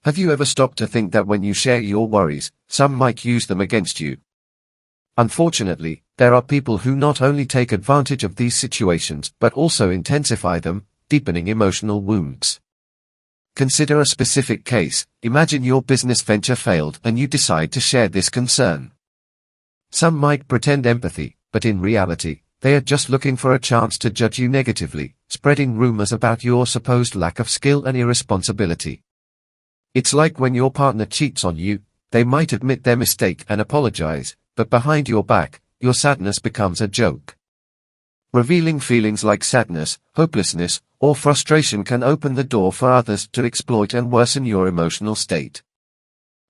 Have you ever stopped to think that when you share your worries, some might use them against you? Unfortunately, there are people who not only take advantage of these situations but also intensify them, deepening emotional wounds. Consider a specific case. Imagine your business venture failed and you decide to share this concern. Some might pretend empathy, but in reality, they are just looking for a chance to judge you negatively, spreading rumors about your supposed lack of skill and irresponsibility. It's like when your partner cheats on you. They might admit their mistake and apologize, but behind your back, your sadness becomes a joke. Revealing feelings like sadness, hopelessness, or frustration can open the door for others to exploit and worsen your emotional state.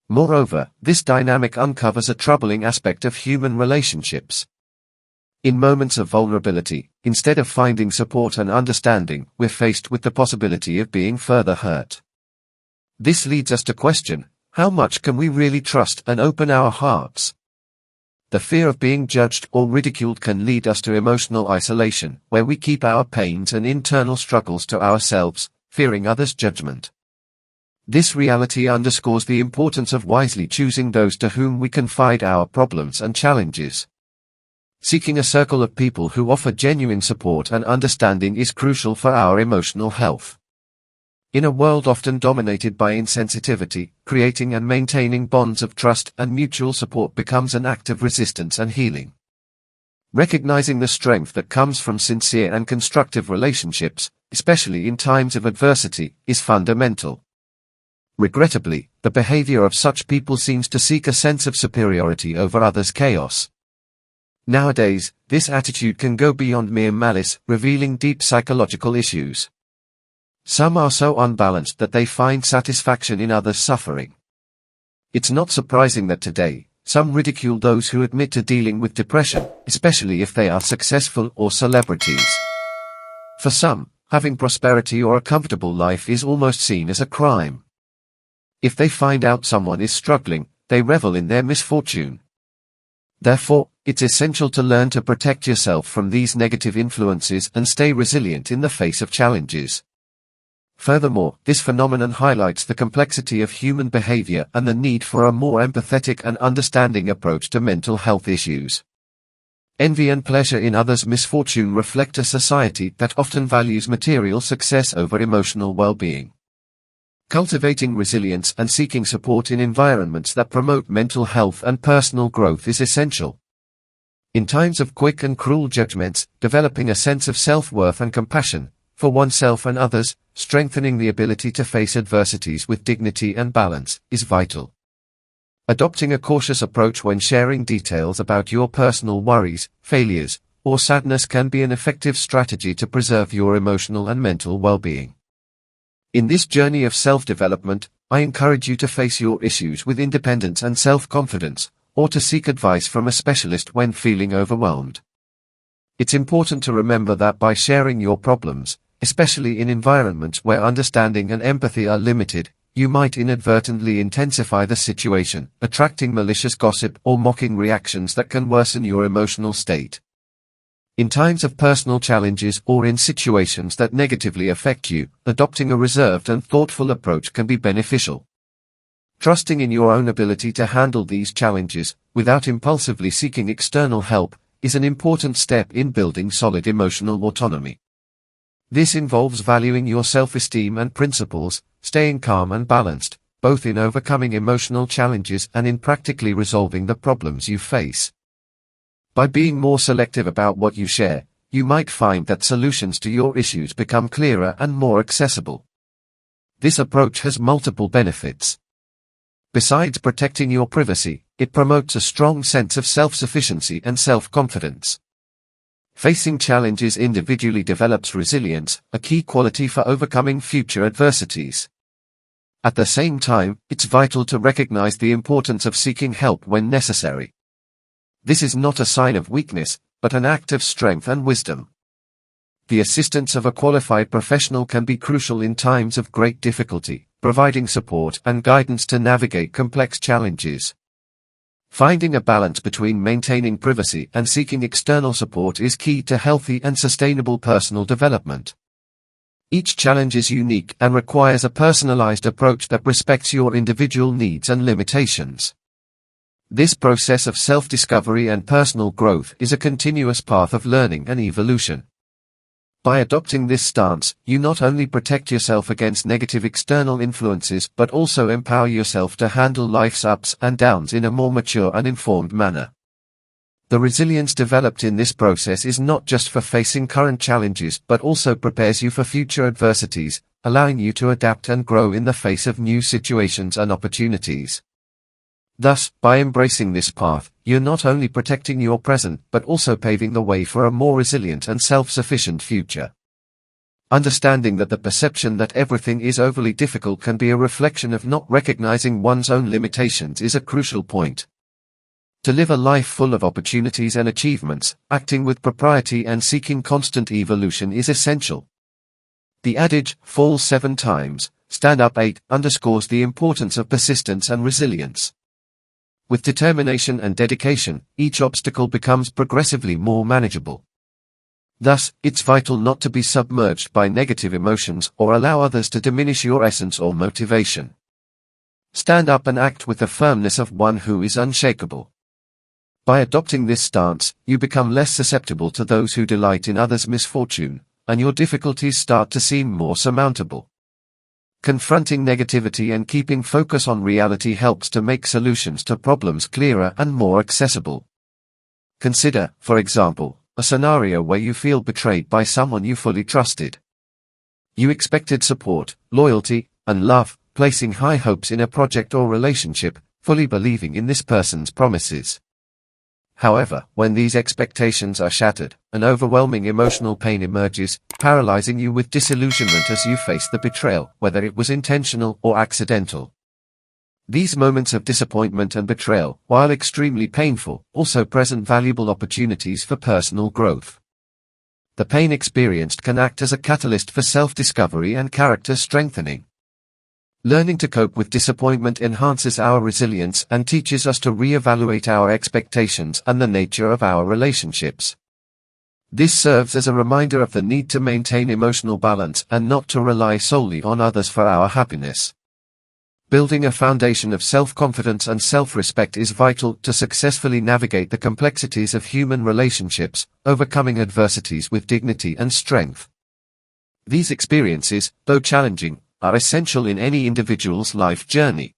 Moreover, this dynamic uncovers a troubling aspect of human relationships. In moments of vulnerability, instead of finding support and understanding, we're faced with the possibility of being further hurt. This leads us to question, how much can we really trust and open our hearts? The fear of being judged or ridiculed can lead us to emotional isolation, where we keep our pains and internal struggles to ourselves, fearing others' judgment. This reality underscores the importance of wisely choosing those to whom we confide our problems and challenges. Seeking a circle of people who offer genuine support and understanding is crucial for our emotional health. In a world often dominated by insensitivity, creating and maintaining bonds of trust and mutual support becomes an act of resistance and healing. Recognizing the strength that comes from sincere and constructive relationships, especially in times of adversity, is fundamental. Regrettably, the behavior of such people seems to seek a sense of superiority over others' chaos. Nowadays, this attitude can go beyond mere malice, revealing deep psychological issues. Some are so unbalanced that they find satisfaction in others' suffering. It's not surprising that today, some ridicule those who admit to dealing with depression, especially if they are successful or celebrities. For some, having prosperity or a comfortable life is almost seen as a crime. If they find out someone is struggling, they revel in their misfortune. Therefore, it's essential to learn to protect yourself from these negative influences and stay resilient in the face of challenges. Furthermore, this phenomenon highlights the complexity of human behavior and the need for a more empathetic and understanding approach to mental health issues. Envy and pleasure in others' misfortune reflect a society that often values material success over emotional well-being. Cultivating resilience and seeking support in environments that promote mental health and personal growth is essential. In times of quick and cruel judgments, developing a sense of self-worth and compassion for oneself and others, strengthening the ability to face adversities with dignity and balance, is vital. Adopting a cautious approach when sharing details about your personal worries, failures, or sadness can be an effective strategy to preserve your emotional and mental well-being. In this journey of self-development, I encourage you to face your issues with independence and self-confidence, or to seek advice from a specialist when feeling overwhelmed. It's important to remember that by sharing your problems, especially in environments where understanding and empathy are limited, you might inadvertently intensify the situation, attracting malicious gossip or mocking reactions that can worsen your emotional state. In times of personal challenges or in situations that negatively affect you, adopting a reserved and thoughtful approach can be beneficial. Trusting in your own ability to handle these challenges, without impulsively seeking external help, is an important step in building solid emotional autonomy. This involves valuing your self-esteem and principles, staying calm and balanced, both in overcoming emotional challenges and in practically resolving the problems you face. By being more selective about what you share, you might find that solutions to your issues become clearer and more accessible. This approach has multiple benefits. Besides protecting your privacy, it promotes a strong sense of self-sufficiency and self-confidence. Facing challenges individually develops resilience, a key quality for overcoming future adversities. At the same time, it's vital to recognize the importance of seeking help when necessary. This is not a sign of weakness, but an act of strength and wisdom. The assistance of a qualified professional can be crucial in times of great difficulty, providing support and guidance to navigate complex challenges. Finding a balance between maintaining privacy and seeking external support is key to healthy and sustainable personal development. Each challenge is unique and requires a personalized approach that respects your individual needs and limitations. This process of self-discovery and personal growth is a continuous path of learning and evolution. By adopting this stance, you not only protect yourself against negative external influences but also empower yourself to handle life's ups and downs in a more mature and informed manner. The resilience developed in this process is not just for facing current challenges but also prepares you for future adversities, allowing you to adapt and grow in the face of new situations and opportunities. Thus, by embracing this path, you're not only protecting your present but also paving the way for a more resilient and self-sufficient future. Understanding that the perception that everything is overly difficult can be a reflection of not recognizing one's own limitations is a crucial point. To live a life full of opportunities and achievements, acting with propriety and seeking constant evolution is essential. The adage, fall 7 times, stand up 8, underscores the importance of persistence and resilience. With determination and dedication, each obstacle becomes progressively more manageable. Thus, it's vital not to be submerged by negative emotions or allow others to diminish your essence or motivation. Stand up and act with the firmness of one who is unshakable. By adopting this stance, you become less susceptible to those who delight in others' misfortune, and your difficulties start to seem more surmountable. Confronting negativity and keeping focus on reality helps to make solutions to problems clearer and more accessible. Consider, for example, a scenario where you feel betrayed by someone you fully trusted. You expected support, loyalty, and love, placing high hopes in a project or relationship, fully believing in this person's promises. However, when these expectations are shattered, an overwhelming emotional pain emerges, paralyzing you with disillusionment as you face the betrayal, whether it was intentional or accidental. These moments of disappointment and betrayal, while extremely painful, also present valuable opportunities for personal growth. The pain experienced can act as a catalyst for self-discovery and character strengthening. Learning to cope with disappointment enhances our resilience and teaches us to re-evaluate our expectations and the nature of our relationships. This serves as a reminder of the need to maintain emotional balance and not to rely solely on others for our happiness. Building a foundation of self-confidence and self-respect is vital to successfully navigate the complexities of human relationships, overcoming adversities with dignity and strength. These experiences, though challenging, are essential in any individual's life journey.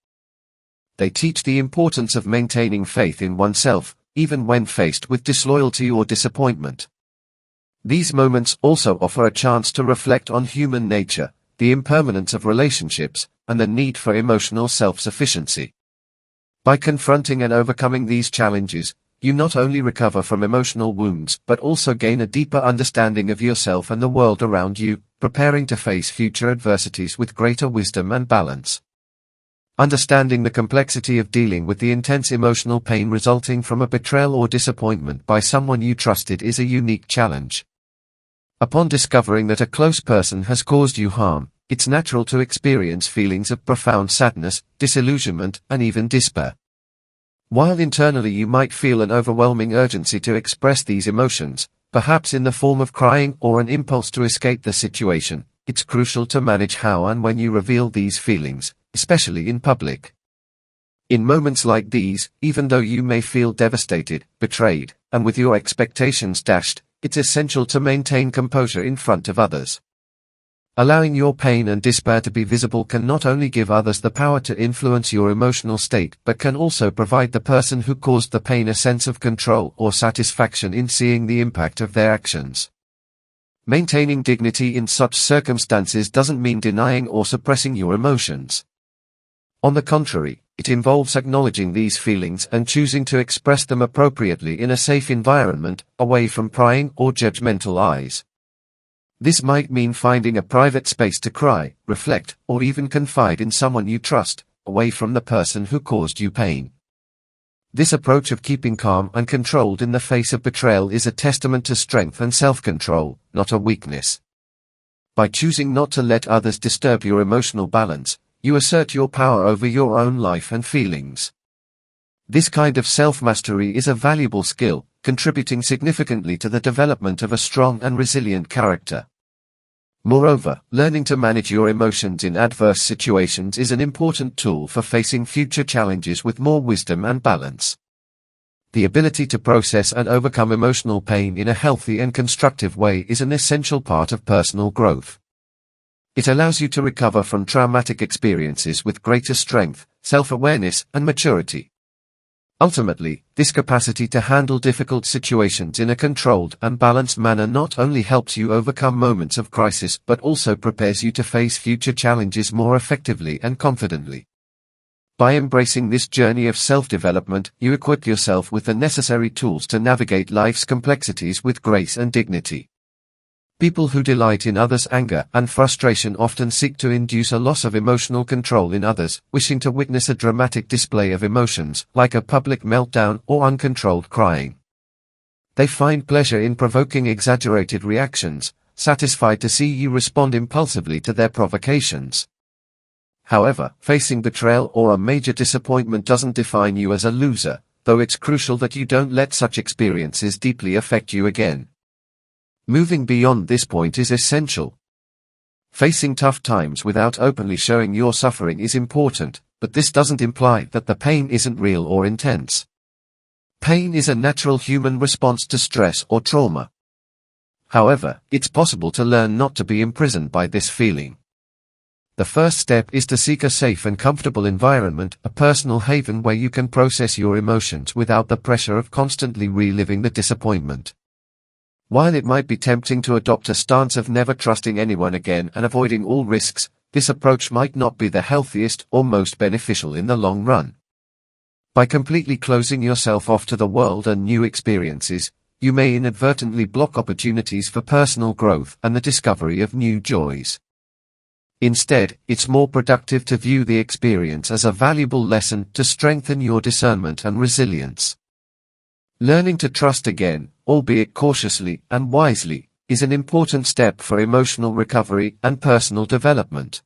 They teach the importance of maintaining faith in oneself, even when faced with disloyalty or disappointment. These moments also offer a chance to reflect on human nature, the impermanence of relationships, and the need for emotional self-sufficiency. By confronting and overcoming these challenges, you not only recover from emotional wounds but also gain a deeper understanding of yourself and the world around you, preparing to face future adversities with greater wisdom and balance. Understanding the complexity of dealing with the intense emotional pain resulting from a betrayal or disappointment by someone you trusted is a unique challenge. Upon discovering that a close person has caused you harm, it's natural to experience feelings of profound sadness, disillusionment, and even despair. While internally you might feel an overwhelming urgency to express these emotions, perhaps in the form of crying or an impulse to escape the situation, it's crucial to manage how and when you reveal these feelings, especially in public. In moments like these, even though you may feel devastated, betrayed, and with your expectations dashed, it's essential to maintain composure in front of others. Allowing your pain and despair to be visible can not only give others the power to influence your emotional state but can also provide the person who caused the pain a sense of control or satisfaction in seeing the impact of their actions. Maintaining dignity in such circumstances doesn't mean denying or suppressing your emotions. On the contrary, it involves acknowledging these feelings and choosing to express them appropriately in a safe environment, away from prying or judgmental eyes. This might mean finding a private space to cry, reflect, or even confide in someone you trust, away from the person who caused you pain. This approach of keeping calm and controlled in the face of betrayal is a testament to strength and self-control, not a weakness. By choosing not to let others disturb your emotional balance, you assert your power over your own life and feelings. This kind of self-mastery is a valuable skill, contributing significantly to the development of a strong and resilient character. Moreover, learning to manage your emotions in adverse situations is an important tool for facing future challenges with more wisdom and balance. The ability to process and overcome emotional pain in a healthy and constructive way is an essential part of personal growth. It allows you to recover from traumatic experiences with greater strength, self-awareness, and maturity. Ultimately, this capacity to handle difficult situations in a controlled and balanced manner not only helps you overcome moments of crisis but also prepares you to face future challenges more effectively and confidently. By embracing this journey of self-development, you equip yourself with the necessary tools to navigate life's complexities with grace and dignity. People who delight in others' anger and frustration often seek to induce a loss of emotional control in others, wishing to witness a dramatic display of emotions, like a public meltdown or uncontrolled crying. They find pleasure in provoking exaggerated reactions, satisfied to see you respond impulsively to their provocations. However, facing betrayal or a major disappointment doesn't define you as a loser, though it's crucial that you don't let such experiences deeply affect you again. Moving beyond this point is essential. Facing tough times without openly showing your suffering is important, but this doesn't imply that the pain isn't real or intense. Pain is a natural human response to stress or trauma. However, it's possible to learn not to be imprisoned by this feeling. The first step is to seek a safe and comfortable environment, a personal haven where you can process your emotions without the pressure of constantly reliving the disappointment. While it might be tempting to adopt a stance of never trusting anyone again and avoiding all risks, this approach might not be the healthiest or most beneficial in the long run. By completely closing yourself off to the world and new experiences, you may inadvertently block opportunities for personal growth and the discovery of new joys. Instead, it's more productive to view the experience as a valuable lesson to strengthen your discernment and resilience. Learning to trust again, albeit cautiously and wisely, is an important step for emotional recovery and personal development.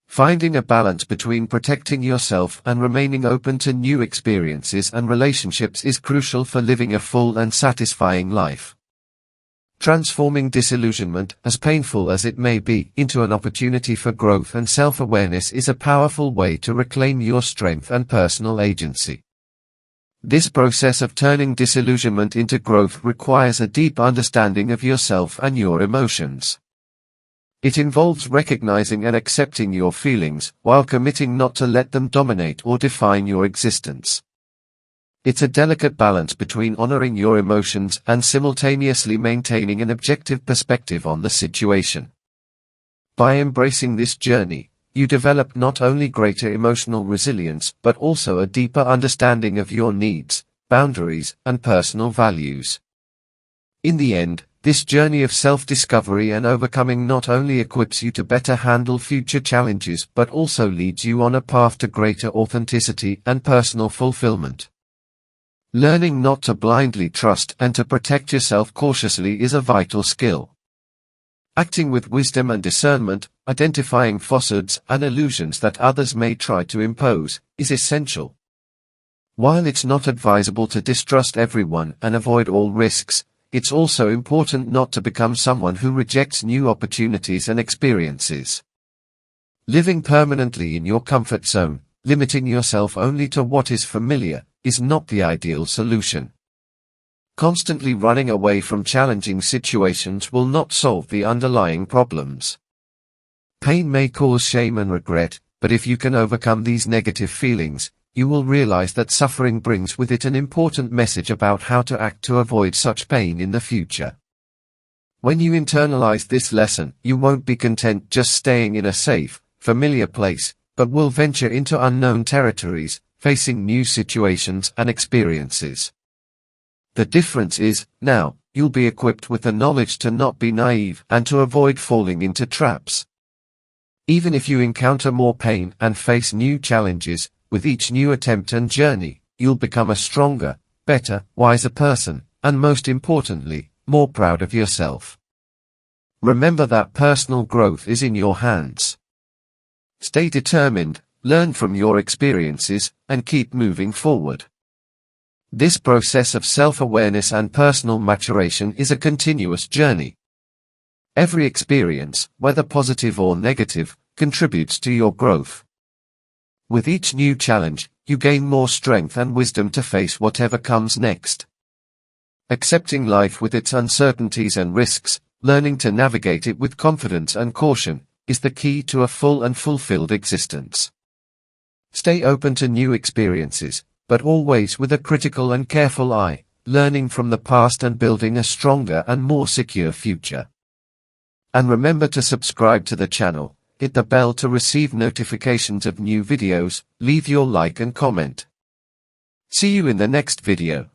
Finding a balance between protecting yourself and remaining open to new experiences and relationships is crucial for living a full and satisfying life. Transforming disillusionment, as painful as it may be, into an opportunity for growth and self-awareness is a powerful way to reclaim your strength and personal agency. This process of turning disillusionment into growth requires a deep understanding of yourself and your emotions. It involves recognizing and accepting your feelings, while committing not to let them dominate or define your existence. It's a delicate balance between honoring your emotions and simultaneously maintaining an objective perspective on the situation. By embracing this journey, you develop not only greater emotional resilience but also a deeper understanding of your needs, boundaries, and personal values. In the end, this journey of self-discovery and overcoming not only equips you to better handle future challenges but also leads you on a path to greater authenticity and personal fulfillment. Learning not to blindly trust and to protect yourself cautiously is a vital skill. Acting with wisdom and discernment, identifying falsehoods and illusions that others may try to impose, is essential. While it's not advisable to distrust everyone and avoid all risks, it's also important not to become someone who rejects new opportunities and experiences. Living permanently in your comfort zone, limiting yourself only to what is familiar, is not the ideal solution. Constantly running away from challenging situations will not solve the underlying problems. Pain may cause shame and regret, but if you can overcome these negative feelings, you will realize that suffering brings with it an important message about how to act to avoid such pain in the future. When you internalize this lesson, you won't be content just staying in a safe, familiar place, but will venture into unknown territories, facing new situations and experiences. The difference is, now, you'll be equipped with the knowledge to not be naive and to avoid falling into traps. Even if you encounter more pain and face new challenges, with each new attempt and journey, you'll become a stronger, better, wiser person, and most importantly, more proud of yourself. Remember that personal growth is in your hands. Stay determined, learn from your experiences, and keep moving forward. This process of self-awareness and personal maturation is a continuous journey. Every experience, whether positive or negative, contributes to your growth. With each new challenge, you gain more strength and wisdom to face whatever comes next. Accepting life with its uncertainties and risks, learning to navigate it with confidence and caution, is the key to a full and fulfilled existence. Stay open to new experiences, but always with a critical and careful eye, learning from the past and building a stronger and more secure future. And remember to subscribe to the channel, hit the bell to receive notifications of new videos, leave your like and comment. See you in the next video.